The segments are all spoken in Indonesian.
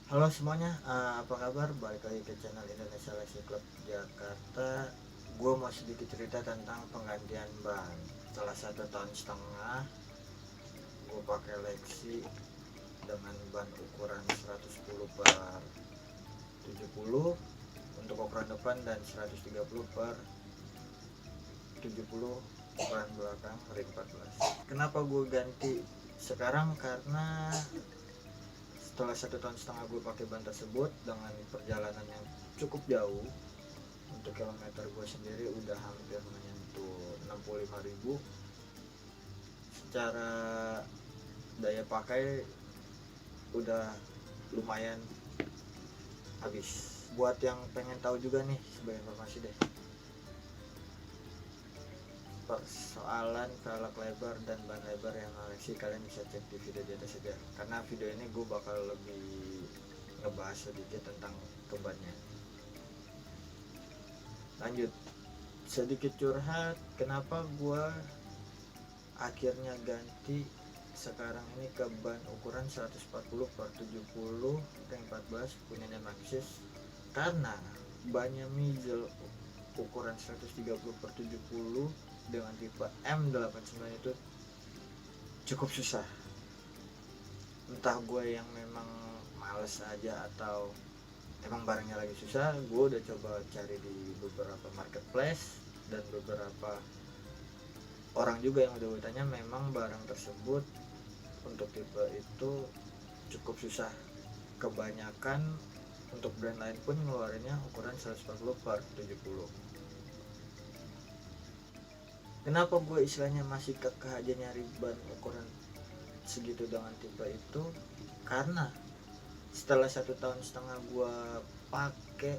Halo semuanya, apa kabar? Balik lagi ke channel Indonesia Lexi Club Jakarta. Gue mau sedikit cerita tentang penggantian ban. Setelah 1,5 tahun gue pakai Lexi dengan ban ukuran 110 per 70 untuk ukuran depan dan 130 per 70 ukuran belakang ring 14. Kenapa gue ganti sekarang? Karena setelah 1,5 tahun gue pakai ban tersebut dengan perjalanan yang cukup jauh, untuk kilometer gue sendiri udah hampir menyentuh 65.000. Secara daya pakai udah lumayan habis. Buat yang pengen tahu juga nih, sebagai informasi deh, persoalan velg lebar dan ban lebar yang Alexi, kalian bisa cek di video di atas aja, karena video ini gue bakal lebih ngebahas sedikit tentang kebannya. Lanjut, sedikit curhat, kenapa gue akhirnya ganti sekarang ini ke ban ukuran 140 per 70 ring 14 punyanya Maxxis. Karena bannya Mizel ukuran 130 per 70 dengan tipe M89 itu cukup susah. Entah gue yang memang males aja atau emang barangnya lagi susah. Gue udah coba cari di beberapa marketplace dan beberapa orang juga yang udah gue tanya, memang barang tersebut untuk tipe itu cukup susah. Kebanyakan untuk brand lain pun ngeluarinnya ukuran 140 per 70. Kenapa gue istilahnya masih kekeh aja nyari ban ukuran segitu dengan tipe itu? Karena setelah 1,5 tahun gue pakai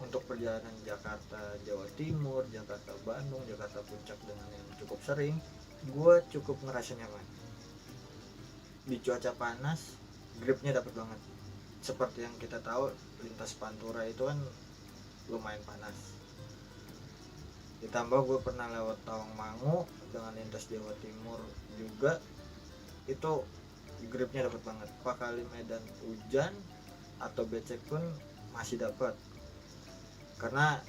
untuk perjalanan Jakarta Jawa Timur, Jakarta Bandung, Jakarta Puncak dengan yang cukup sering, gue cukup ngerasa nyaman. Di cuaca panas gripnya dapat banget. Seperti yang kita tahu, lintas Pantura itu kan lumayan panas. Ditambah gue pernah lewat Tawangmangu dengan lintas Jawa Timur juga, itu gripnya dapat banget. Pak kali medan hujan atau becek pun masih dapat. Karena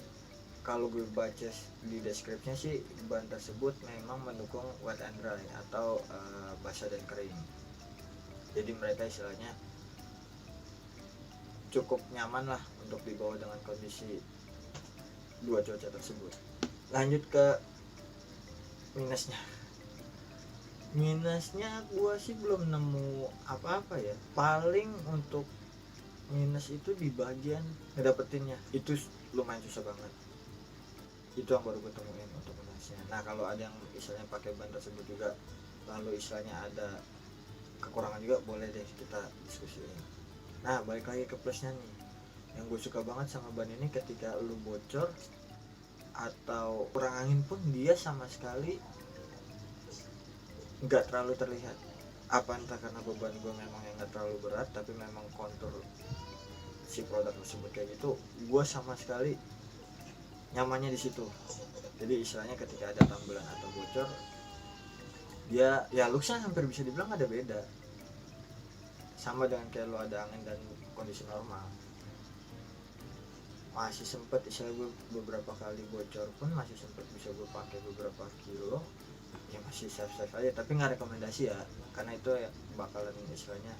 kalau gue baca di deskripsinya sih, ban tersebut memang mendukung wet and dry atau basah dan kering. Jadi mereka istilahnya cukup nyaman lah untuk dibawa dengan kondisi dua cuaca tersebut. Lanjut ke minusnya. Minusnya gue sih belum nemu apa-apa ya. Paling untuk minus itu di bagian ngedapetinnya, itu lumayan susah banget. Itu yang baru gue temuin untuk minusnya. Nah kalau ada yang istilahnya pakai ban tersebut juga lalu istilahnya ada kekurangan juga, boleh deh kita diskusiin. Nah balik lagi ke plusnya nih, yang gue suka banget sama ban ini, ketika lu bocor atau kurang angin pun dia sama sekali nggak terlalu terlihat. Apa entah karena beban gue memang yang nggak terlalu berat, tapi memang kontur si produk tersebut kayak gitu, gue sama sekali nyamannya di situ. Jadi istilahnya ketika ada tambelan atau bocor, dia ya looksnya hampir bisa dibilang ada beda, sama dengan kayak lo ada angin dan kondisi normal. Masih sempet istilah gue beberapa kali bocor pun masih sempet bisa gue pakai beberapa kilo, ya masih safe aja, tapi nggak rekomendasi ya, karena itu ya bakalan istilahnya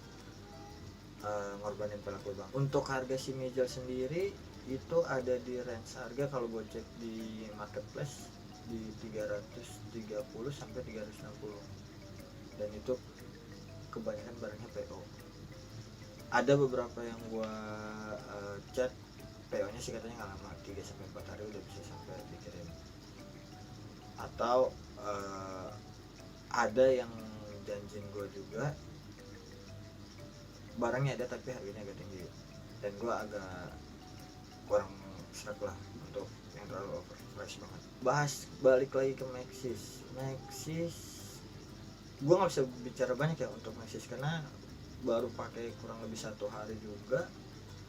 ngorbanin pelaku bang. Untuk harga si Mijal sendiri itu ada di range harga, kalau gue cek di marketplace, di 330 sampai 360, dan itu kebanyakan barangnya PO. Ada beberapa yang gue chat PO nya sih katanya nggak lama, 3 sampai 4 hari udah bisa sampai dikirim. Atau ada yang janjin gue juga barangnya ada tapi harganya agak tinggi, dan gue agak kurang serak lah untuk yang terlalu overprice banget. Bahas balik lagi ke Maxxis, gue nggak bisa bicara banyak ya untuk Maxxis karena baru pakai kurang lebih 1 hari juga,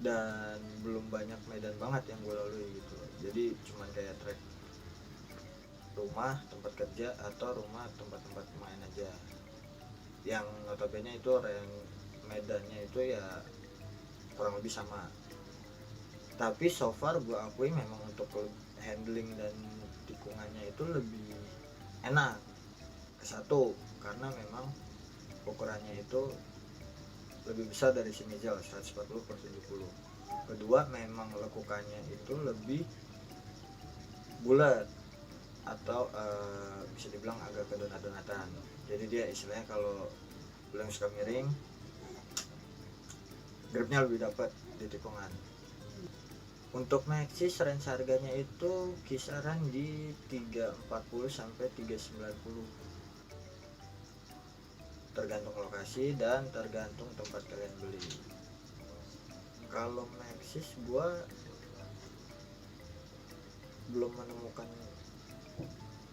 dan belum banyak medan banget yang gue lalui gitu. Jadi cuman kayak trek rumah tempat kerja atau rumah tempat-tempat main aja, yang notabene itu medannya itu ya kurang lebih sama. Tapi so far gue akui memang untuk handling dan tikungannya itu lebih enak ke satu, karena memang ukurannya itu lebih besar dari si Mizell 140/70. Kedua, memang lekukannya itu lebih bulat atau bisa dibilang agak ke donat-donatan. Jadi dia istilahnya kalau yang suka miring, gripnya lebih dapat di tikungan. Untuk Maxxis range harganya itu kisaran di 340 sampai 390, tergantung lokasi dan tergantung tempat kalian beli. Kalau Maxxis gua belum menemukan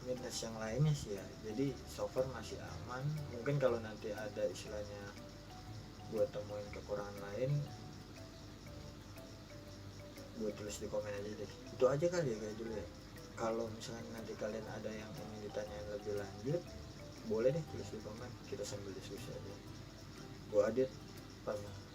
minus yang lainnya sih ya, jadi so far masih aman. Mungkin kalau nanti ada istilahnya gue temuin kekurangan lain, gue tulis di komen aja deh. Itu aja kali ya kayak dulu ya. Kalau misalkan nanti kalian ada yang ingin ditanyain lebih lanjut, boleh deh tulis di komen, kita sambil diskusi aja. Gue Adit pamit.